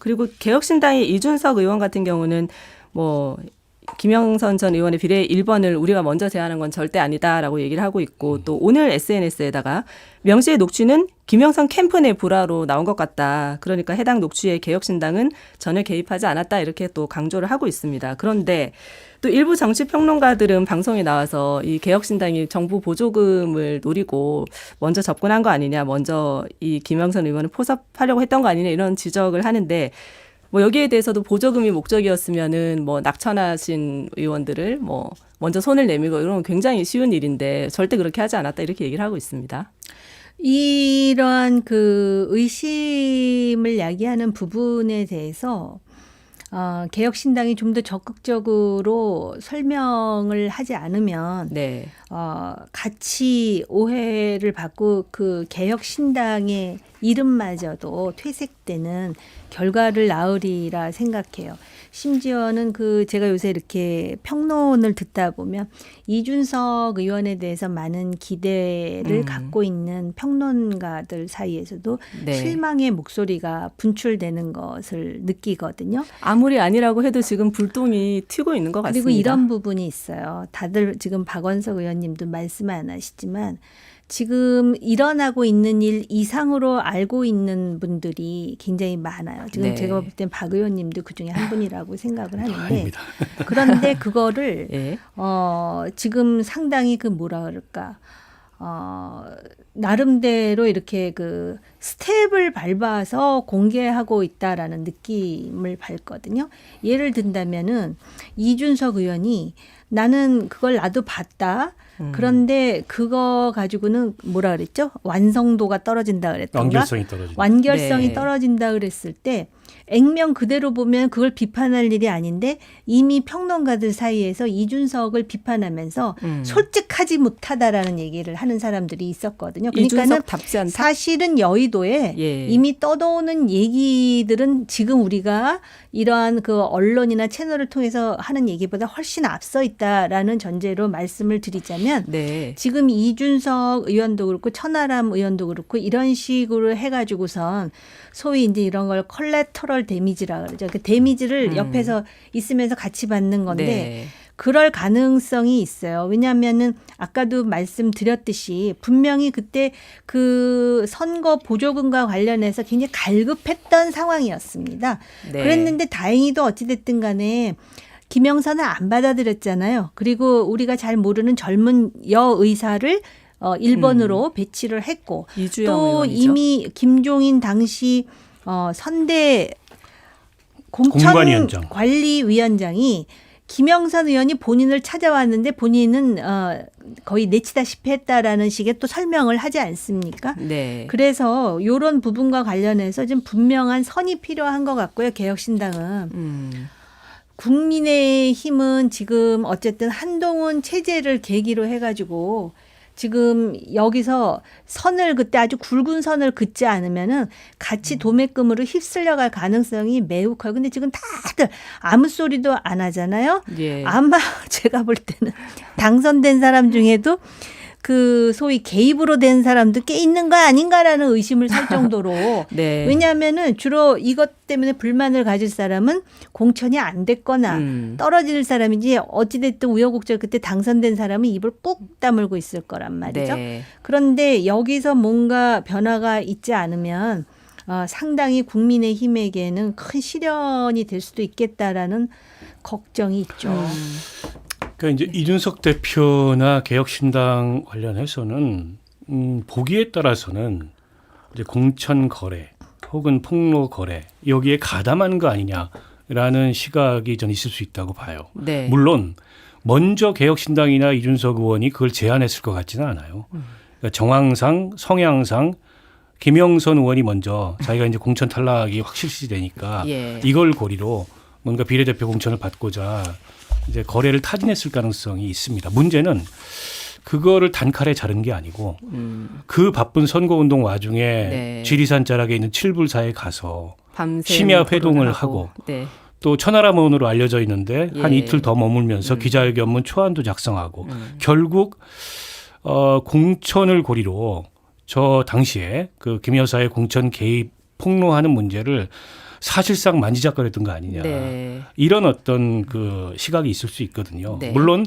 그리고 개혁신당의 이준석 의원 같은 경우는 뭐 김영선 전 의원의 비례 1번을 우리가 먼저 제안한 건 절대 아니다라고 얘기를 하고 있고 또 오늘 SNS에다가 명시의 녹취는 김영선 캠프 내 불화로 나온 것 같다. 그러니까 해당 녹취에 개혁신당은 전혀 개입하지 않았다 이렇게 또 강조를 하고 있습니다. 그런데 또 일부 정치평론가들은 방송에 나와서 이 개혁신당이 정부 보조금을 노리고 먼저 접근한 거 아니냐, 먼저 이 김영선 의원을 포섭하려고 했던 거 아니냐 이런 지적을 하는데 뭐 여기에 대해서도 보조금이 목적이었으면은 뭐 낙천하신 의원들을 뭐 먼저 손을 내밀고 이런 건 굉장히 쉬운 일인데 절대 그렇게 하지 않았다 이렇게 얘기를 하고 있습니다. 이러한 그 의심을 야기하는 부분에 대해서 개혁신당이 좀 더 적극적으로 설명을 하지 않으면 네. 같이 오해를 받고 그 개혁신당의 이름마저도 퇴색되는 결과를 낳으리라 생각해요. 심지어는 그 제가 요새 이렇게 평론을 듣다 보면 이준석 의원에 대해서 많은 기대를 갖고 있는 평론가들 사이에서도 네. 실망의 목소리가 분출되는 것을 느끼거든요. 아무리 아니라고 해도 지금 불똥이 튀고 있는 것 같습니다. 그리고 이런 부분이 있어요. 다들 지금 박원석 의원님도 말씀 안 하시지만 지금 일어나고 있는 일 이상으로 알고 있는 분들이 굉장히 많아요. 지금 네. 제가 볼 땐 박 의원님도 그중에 한 분이라고 생각을 하는데 아닙니다. 그런데 그거를 예. 지금 상당히 그 뭐라 그럴까 나름대로 이렇게 그 스텝을 밟아서 공개하고 있다라는 느낌을 받거든요. 예를 든다면은 이준석 의원이 나는 그걸 나도 봤다. 그런데 그거 가지고는 뭐라 그랬죠? 완성도가 떨어진다 그랬던가? 완결성이 떨어진다. 완결성이 네. 떨어진다 그랬을 때 액면 그대로 보면 그걸 비판할 일이 아닌데 이미 평론가들 사이에서 이준석을 비판하면서 솔직하지 못하다라는 얘기를 하는 사람들이 있었거든요. 그러니까는 이준석답지 않다. 사실은 여의도에 예. 이미 떠도는 얘기들은 지금 우리가 이러한 그 언론이나 채널을 통해서 하는 얘기보다 훨씬 앞서 있다라는 전제로 말씀을 드리자면 네. 지금 이준석 의원도 그렇고 천하람 의원도 그렇고 이런 식으로 해가지고선 소위 이제 이런 걸 컬래터럴 데미지라 그러죠. 그 데미지를 옆에서 있으면서 같이 받는 건데 네. 그럴 가능성이 있어요. 왜냐하면은 아까도 말씀드렸듯이 분명히 그때 그 선거 보조금과 관련해서 굉장히 갈급했던 상황이었습니다. 네. 그랬는데 다행히도 어찌됐든 간에 김영선은 안 받아들였잖아요. 그리고 우리가 잘 모르는 젊은 여의사를 1번으로 배치를 했고 이주영 또 의원이죠. 이미 김종인 당시 선대 공관위원장. 공천관리위원장이 김영선 의원이 본인을 찾아왔는데 본인은 거의 내치다시피 했다라는 식의 또 설명을 하지 않습니까? 네. 그래서 이런 부분과 관련해서 좀 분명한 선이 필요한 것 같고요. 개혁신당은. 국민의힘은 지금 어쨌든 한동훈 체제를 계기로 해가지고 지금 여기서 선을 그때 아주 굵은 선을 긋지 않으면은 같이 도매금으로 휩쓸려 갈 가능성이 매우 커요. 근데 지금 다들 아무 소리도 안 하잖아요. 예. 아마 제가 볼 때는 당선된 사람 중에도 그 소위 개입으로 된 사람도 꽤 있는 거 아닌가라는 의심을 살 정도로 네. 왜냐하면은 주로 이것 때문에 불만을 가질 사람은 공천이 안 됐거나 떨어질 사람이지 어찌됐든 우여곡절 그때 당선된 사람은 입을 꾹 다물고 있을 거란 말이죠. 네. 그런데 여기서 뭔가 변화가 있지 않으면 상당히 국민의힘에게는 큰 시련이 될 수도 있겠다라는 걱정이 있죠. 그러니까 이제 이준석 대표나 개혁신당 관련해서는 보기에 따라서는 이제 공천 거래 혹은 폭로 거래 여기에 가담한 거 아니냐라는 시각이 전 있을 수 있다고 봐요. 네. 물론 먼저 개혁신당이나 이준석 의원이 그걸 제안했을 것 같지는 않아요. 그러니까 정황상 성향상 김영선 의원이 먼저 자기가 이제 공천 탈락이 확실시되니까 예. 이걸 고리로 뭔가 비례대표 공천을 받고자 이제 거래를 타진했을 가능성이 있습니다. 문제는 그거를 단칼에 자른 게 아니고 그 바쁜 선거운동 와중에 네. 지리산 자락에 있는 칠불사에 가서 밤새 심야 회동을 하고 네. 또 천하람 의원으로 알려져 있는데 한 예. 이틀 더 머물면서 기자회견문 초안도 작성하고 결국 공천을 고리로 저 당시에 그 김 여사의 공천 개입 폭로하는 문제를 사실상 만지작거렸던 거 아니냐. 네. 이런 어떤 그 시각이 있을 수 있거든요. 네. 물론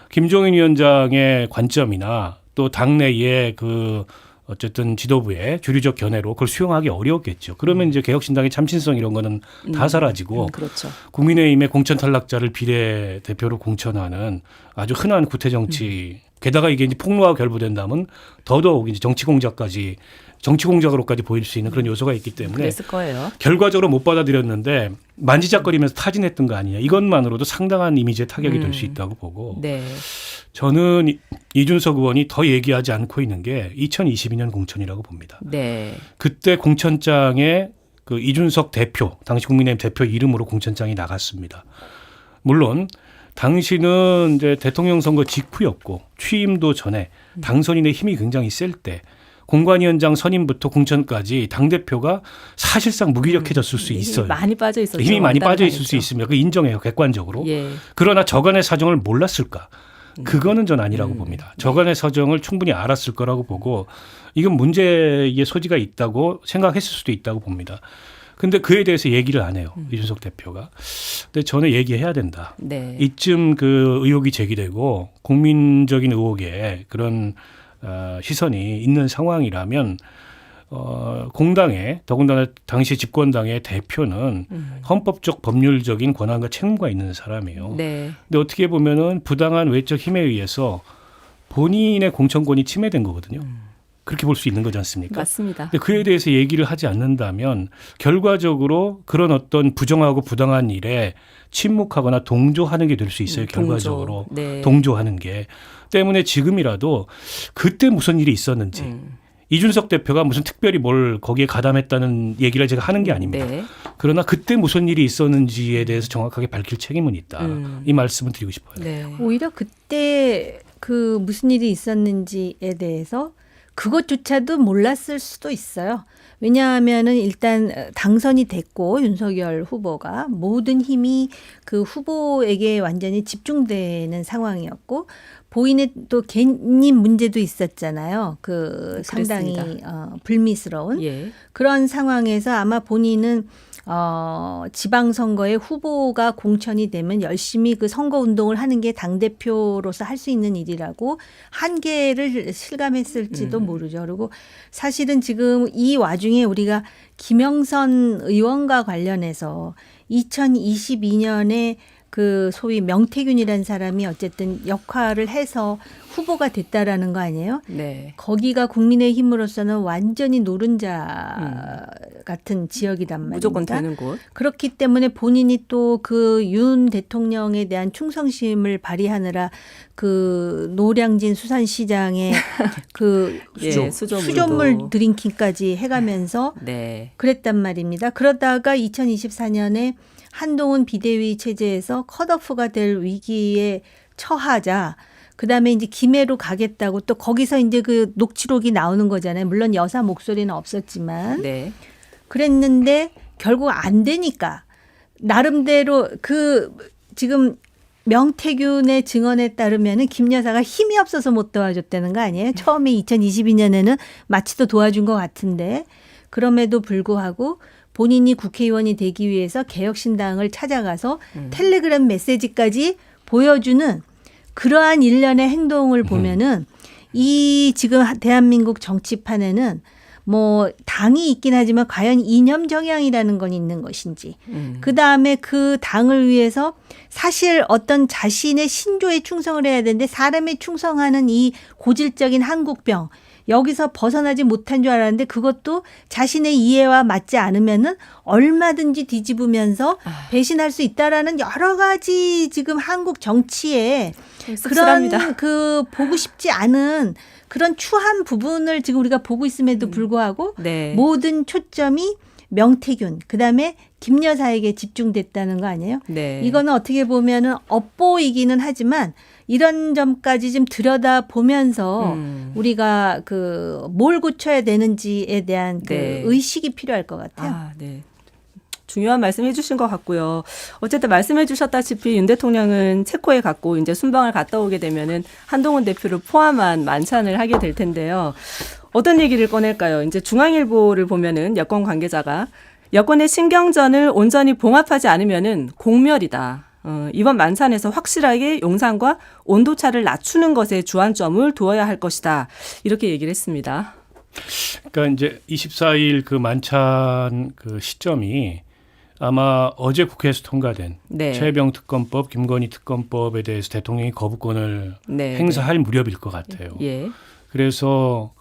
김종인 위원장의 관점이나 또 당내의 그 어쨌든 지도부의 주류적 견해로 그걸 수용하기 어려웠겠죠. 그러면 이제 개혁신당의 참신성 이런 거는 다 사라지고 그렇죠. 국민의힘의 공천 탈락자를 비례대표로 공천하는 아주 흔한 구태 정치. 게다가 이게 이제 폭로와 결부된다면 더더욱 이제 정치 공작까지 정치 공작으로까지 보일 수 있는 그런 요소가 있기 때문에 그랬을 거예요. 결과적으로 못 받아들였는데 만지작거리면서 타진했던 거 아니냐. 이것만으로도 상당한 이미지의 타격이 될 수 있다고 보고 네. 저는 이준석 의원이 더 얘기하지 않고 있는 게 2022년 공천이라고 봅니다. 네. 그때 공천장에 그 이준석 대표, 당시 국민의힘 대표 이름으로 공천장이 나갔습니다. 물론 당시는 이제 대통령 선거 직후였고 취임도 전에 당선인의 힘이 굉장히 셀 때 공관위원장 선임부터 공천까지 당대표가 사실상 무기력해졌을 수 있어요. 힘이 많이 빠져 있었죠. 힘이 많이 왔다 빠져 갔다 있을 수 했죠. 있습니다. 그 인정해요. 객관적으로. 예. 그러나 저간의 사정을 몰랐을까? 그거는 전 아니라고 봅니다. 저간의 사정을 충분히 알았을 거라고 보고 이건 문제의 소지가 있다고 생각했을 수도 있다고 봅니다. 근데 그에 대해서 얘기를 안 해요. 이준석 대표가. 근데 저는 얘기해야 된다. 네. 이쯤 그 의혹이 제기되고 국민적인 의혹에 그런 시선이 있는 상황이라면 공당의 더군다나 당시 집권당의 대표는 헌법적 법률적인 권한과 책무가 있는 사람이에요. 네. 근데 어떻게 보면은 부당한 외적 힘에 의해서 본인의 공천권이 침해된 거거든요. 그렇게 볼 수 있는 거지 않습니까? 맞습니다. 근데 그에 대해서 얘기를 하지 않는다면 결과적으로 그런 어떤 부정하고 부당한 일에 침묵하거나 동조하는 게 될 수 있어요. 결과적으로. 동조. 네. 동조하는 게. 때문에 지금이라도 그때 무슨 일이 있었는지 이준석 대표가 무슨 특별히 뭘 거기에 가담했다는 얘기를 제가 하는 게 아닙니다. 네. 그러나 그때 무슨 일이 있었는지에 대해서 정확하게 밝힐 책임은 있다. 이 말씀을 드리고 싶어요. 네. 오히려 그때 그 무슨 일이 있었는지에 대해서 그것조차도 몰랐을 수도 있어요. 왜냐하면은 일단 당선이 됐고 윤석열 후보가 모든 힘이 그 후보에게 완전히 집중되는 상황이었고 본인의 또 개인 문제도 있었잖아요. 그 상당히 불미스러운 예. 그런 상황에서 아마 본인은 지방선거에 후보가 공천이 되면 열심히 그 선거 운동을 하는 게 당대표로서 할 수 있는 일이라고 한계를 실감했을지도 모르죠. 그리고 사실은 지금 이 와중에 우리가 김영선 의원과 관련해서 2022년에 그 소위 명태균이라는 사람이 어쨌든 역할을 해서 후보가 됐다라는 거 아니에요? 네. 거기가 국민의힘으로서는 완전히 노른자 같은 지역이란 말입니다. 무조건 되는 곳. 그렇기 때문에 본인이 또 그 윤 대통령에 대한 충성심을 발휘하느라 그 노량진 수산시장에 그 예, 수돗물 드링킹까지 해가면서 네. 그랬단 말입니다. 그러다가 2024년에 한동훈 비대위 체제에서 컷오프가 될 위기에 처하자 그다음에 이제 김해로 가겠다고 또 거기서 이제 그 녹취록이 나오는 거잖아요. 물론 여사 목소리는 없었지만 네. 그랬는데 결국 안 되니까 나름대로 그 지금 명태균의 증언에 따르면은 김 여사가 힘이 없어서 못 도와줬다는 거 아니에요? 처음에 2022년에는 마치도 도와준 것 같은데 그럼에도 불구하고 본인이 국회의원이 되기 위해서 개혁신당을 찾아가서 텔레그램 메시지까지 보여주는 그러한 일련의 행동을 보면은 이 지금 대한민국 정치판에는 뭐 당이 있긴 하지만 과연 이념 정향이라는 건 있는 것인지 그다음에 그 당을 위해서 사실 어떤 자신의 신조에 충성을 해야 되는데 사람에 충성하는 이 고질적인 한국병 여기서 벗어나지 못한 줄 알았는데 그것도 자신의 이해와 맞지 않으면은 얼마든지 뒤집으면서 배신할 수 있다라는 여러 가지 지금 한국 정치에 씁쓸합니다. 그런 그 보고 싶지 않은 그런 추한 부분을 지금 우리가 보고 있음에도 불구하고 네. 모든 초점이 명태균 그다음에 김 여사에게 집중됐다는 거 아니에요? 네. 이거는 어떻게 보면은 엇보이기는 하지만 이런 점까지 좀 들여다보면서 우리가 그 뭘 고쳐야 되는지에 대한 그 네. 의식이 필요할 것 같아요. 아, 네. 중요한 말씀 해주신 것 같고요. 어쨌든 말씀해 주셨다시피 윤 대통령은 체코에 갔고 이제 순방을 갔다 오게 되면은 한동훈 대표를 포함한 만찬을 하게 될 텐데요. 어떤 얘기를 꺼낼까요? 이제 중앙일보를 보면은 여권 관계자가 여권의 신경전을 온전히 봉합하지 않으면은 공멸이다. 이번 만찬에서 확실하게 용산과 온도차를 낮추는 것에 주안점을 두어야 할 것이다. 이렇게 얘기를 했습니다. 그러니까 이제 24일 그 만찬 그 시점이 아마 어제 국회에서 통과된 네. 최혜병 특검법, 김건희 특검법에 대해서 대통령이 거부권을 네, 행사할 무렵일 것 같아요. 예. 그래서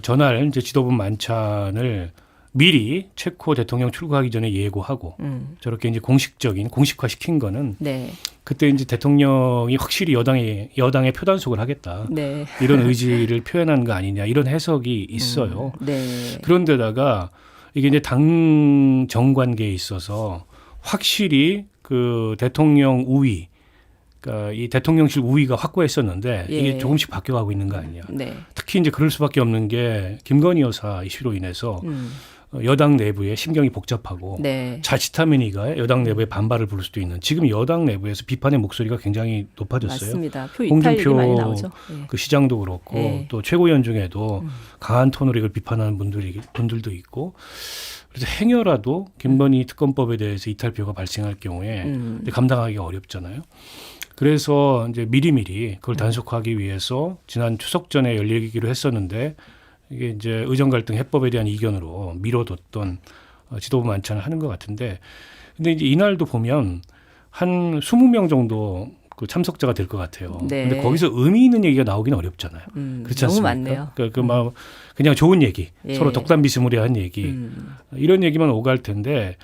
전날 이제 지도부 만찬을 미리 최코 대통령 출국하기 전에 예고하고 저렇게 이제 공식화 시킨 거는 네. 그때 이제 대통령이 확실히 여당의 표단속을 하겠다. 네. 이런 의지를 표현한 거 아니냐 이런 해석이 있어요. 네. 그런데다가 이게 이제 당 정관계에 있어서 확실히 그 대통령 우위, 그러니까 이 대통령실 우위가 확고했었는데 예. 이게 조금씩 바뀌어가고 있는 거 아니냐. 네. 특히 이제 그럴 수밖에 없는 게 김건희 여사 이슈로 인해서 여당 내부에 심경이 복잡하고 네. 자칫하면 이가 여당 내부에 반발을 부를 수도 있는 지금 여당 내부에서 비판의 목소리가 굉장히 높아졌어요. 맞습니다. 표 이탈 얘기 많이 나오죠. 예. 그 시장도 그렇고 예. 또 최고위원 중에도 강한 톤으로 이걸 비판하는 분들도 있고 그래서 행여라도 김건희 특검법에 대해서 이탈표가 발생할 경우에 감당하기가 어렵잖아요. 그래서 이제 미리미리 그걸 단속하기 위해서 지난 추석 전에 열리기로 했었는데 이게 이제 의정 갈등 해법에 대한 이견으로 미뤄뒀던 지도부 만찬을 하는 것 같은데 근데 이제 이날도 보면 한 20명 정도 그 참석자가 될 것 같아요. 네. 근데 거기서 의미 있는 얘기가 나오기는 어렵잖아요. 그렇지 너무 않습니까? 많네요. 막 그냥 좋은 얘기, 예. 서로 덕담비스무리한 얘기 이런 얘기만 오갈 텐데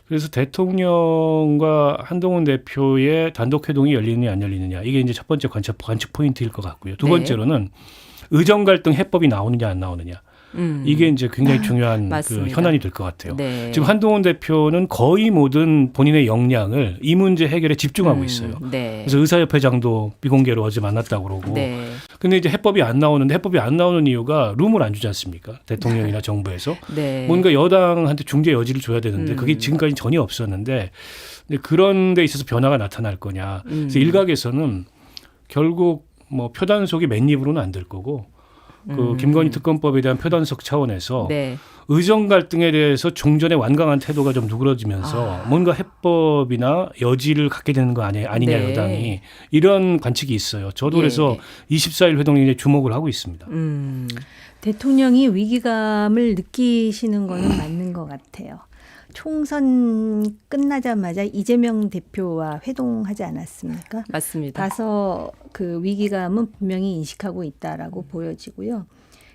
그래서 대통령과 한동훈 대표의 단독 회동이 열리느냐 안 열리느냐 이게 이제 첫 번째 관측 포인트일 것 같고요. 두 네. 번째로는 의정 갈등 해법이 나오느냐 안 나오느냐. 이게 이제 굉장히 중요한 그 맞습니다. 현안이 될 것 같아요. 네. 지금 한동훈 대표는 거의 모든 본인의 역량을 이 문제 해결에 집중하고 있어요. 네. 그래서 의사협회장도 비공개로 어제 만났다고 그러고. 네. 근데 이제 해법이 안 나오는데 해법이 안 나오는 이유가 룸을 안 주지 않습니까? 대통령이나 정부에서. 네. 뭔가 여당한테 중재 여지를 줘야 되는데 그게 지금까지 전혀 없었는데 근데 그런 데 있어서 변화가 나타날 거냐. 그래서 일각에서는 결국 뭐 표단속이 맨입으로는 안 될 거고 그 김건희 특검법에 대한 표단속 차원에서 네. 의정 갈등에 대해서 종전의 완강한 태도가 좀 누그러지면서 뭔가 해법이나 여지를 갖게 되는 거 아니냐 네. 여당이 이런 관측이 있어요. 저도 예. 그래서 24일 회동에 이제 주목을 하고 있습니다. 대통령이 위기감을 느끼시는 거는 맞는 것 같아요. 총선 끝나자마자 이재명 대표와 회동하지 않았습니까? 맞습니다. 가서 그 위기감은 분명히 인식하고 있다라고 보여지고요.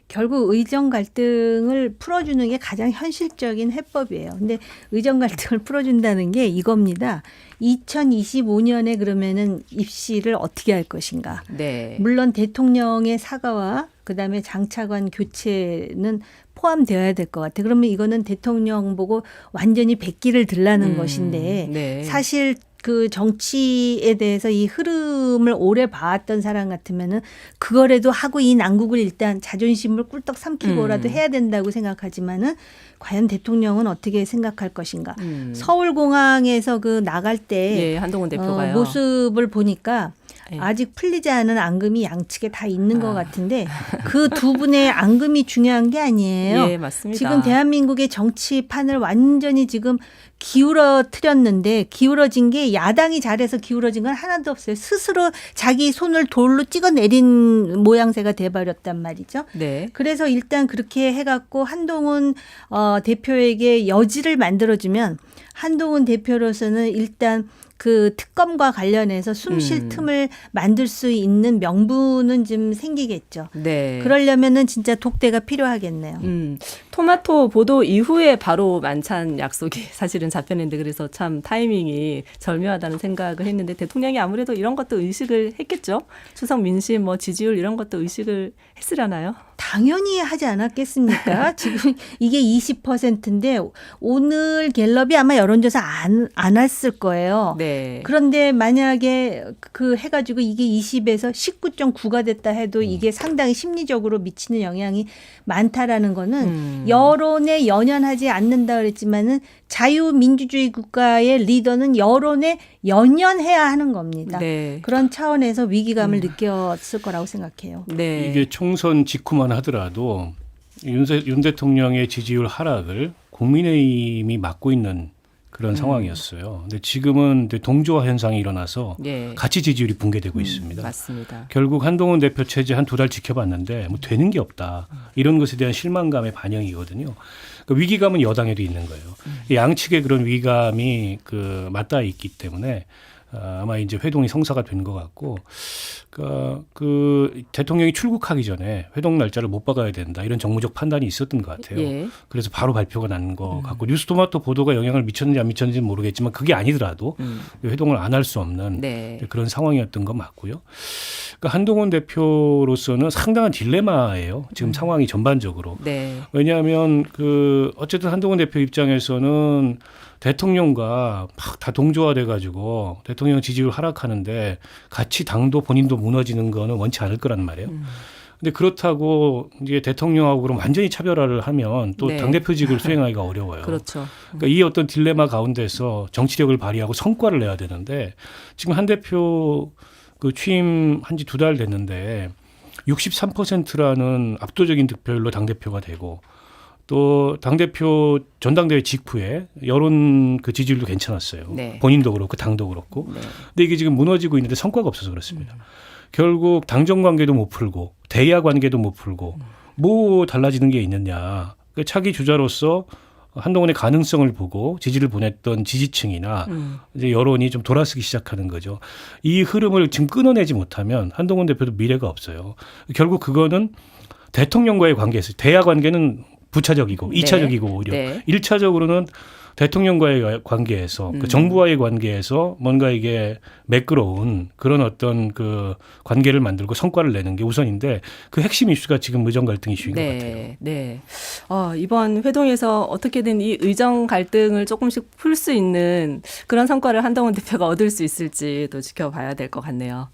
결국 의정 갈등을 풀어주는 게 가장 현실적인 해법이에요. 근데 의정 갈등을 풀어준다는 게 이겁니다. 2025년에 그러면은 입시를 어떻게 할 것인가. 네. 물론 대통령의 사과와 그다음에 장차관 교체는 포함되어야 될 것 같아요. 그러면 이거는 대통령 보고 완전히 백기를 들라는 것인데 네. 사실 그 정치에 대해서 이 흐름을 오래 봐왔던 사람 같으면은 그거라도 하고 이 난국을 일단 자존심을 꿀떡 삼키고라도 해야 된다고 생각하지만은 과연 대통령은 어떻게 생각할 것인가. 서울공항에서 그 나갈 때 예, 한동훈 대표가요. 모습을 보니까 예. 아직 풀리지 않은 앙금이 양측에 다 있는 것 같은데 그 두 분의 앙금이 중요한 게 아니에요. 예, 맞습니다. 지금 대한민국의 정치판을 완전히 지금 기울어뜨렸는데 기울어진 게 야당이 잘해서 기울어진 건 하나도 없어요. 스스로 자기 손을 돌로 찍어내린 모양새가 돼버렸단 말이죠. 네. 그래서 일단 그렇게 해갖고 한동훈 대표에게 여지를 만들어주면 한동훈 대표로서는 일단 그 특검과 관련해서 숨 쉴 틈을 만들 수 있는 명분은 좀 생기겠죠. 네. 그러려면은 진짜 독대가 필요하겠네요. 토마토 보도 이후에 바로 만찬 약속이 사실은 잡혔는데 그래서 참 타이밍이 절묘하다는 생각을 했는데 대통령이 아무래도 이런 것도 의식을 했겠죠. 추석 민심 뭐 지지율 이런 것도 의식을 했으려나요? 당연히 하지 않았겠습니까? 지금 이게 20%인데 오늘 갤럽이 아마 여론조사 안 했을 거예요. 네. 그런데 만약에 그 해가지고 이게 20에서 19.9가 됐다 해도 이게 상당히 심리적으로 미치는 영향이 많다라는 거는 여론에 연연하지 않는다 그랬지만은 자유민주주의 국가의 리더는 여론에 연연해야 하는 겁니다. 네. 그런 차원에서 위기감을 느꼈을 거라고 생각해요. 네. 이게 총선 직후만 하더라도 윤 대통령의 지지율 하락을 국민의힘이 막고 있는 그런 상황이었어요. 근데 지금은 이제 동조화 현상이 일어나서 예. 같이 지지율이 붕괴되고 있습니다. 맞습니다. 결국 한동훈 대표 체제 한 2달 지켜봤는데 뭐 되는 게 없다. 이런 것에 대한 실망감의 반영이거든요. 그 위기감은 여당에도 있는 거예요. 이 양측의 그런 위기감이 그 맞닿아 있기 때문에 아마 이제 회동이 성사가 된 것 같고, 그 대통령이 출국하기 전에 회동 날짜를 못 박아야 된다 이런 정무적 판단이 있었던 것 같아요. 예. 그래서 바로 발표가 난 것 같고 뉴스토마토 보도가 영향을 미쳤는지 안 미쳤는지는 모르겠지만 그게 아니더라도 회동을 안 할 수 없는 네. 그런 상황이었던 건 맞고요. 그러니까 한동훈 대표로서는 상당한 딜레마예요. 지금 상황이 전반적으로. 네. 왜냐하면 그 어쨌든 한동훈 대표 입장에서는 대통령과 막 다 동조화돼 가지고 대통령 지지율 하락하는데 같이 당도 본인도 무너지는 거는 원치 않을 거란 말이에요. 근데 그렇다고 이제 대통령하고 그럼 완전히 차별화를 하면 또 네. 당대표직을 수행하기가 어려워요. 그렇죠. 그러니까 이 어떤 딜레마 가운데서 정치력을 발휘하고 성과를 내야 되는데 지금 한 대표 그 취임한 지 2달 됐는데 63%라는 압도적인 득표율로 당대표가 되고 또 당대표 전당대회 직후에 여론 그 지지율도 괜찮았어요. 네. 본인도 그렇고 당도 그렇고. 네. 근데 이게 지금 무너지고 있는데 성과가 없어서 그렇습니다. 결국 당정 관계도 못 풀고 대야 관계도 못 풀고 뭐 달라지는 게 있느냐. 그 차기 주자로서 한동훈의 가능성을 보고 지지를 보냈던 지지층이나 이제 여론이 좀 돌아서기 시작하는 거죠. 이 흐름을 지금 끊어내지 못하면 한동훈 대표도 미래가 없어요. 결국 그거는 대통령과의 관계에서 대야 관계는 부차적이고 네. 2차적이고 오히려 네. 1차적으로는 대통령과의 관계에서 그 정부와의 관계에서 뭔가 이게 매끄러운 그런 어떤 그 관계를 만들고 성과를 내는 게 우선인데 그 핵심 이슈가 지금 의정 갈등 이슈인 것 같아요. 네. 네. 이번 회동에서 어떻게든 이 의정 갈등을 조금씩 풀 수 있는 그런 성과를 한동훈 대표가 얻을 수 있을지 또 지켜봐야 될 것 같네요.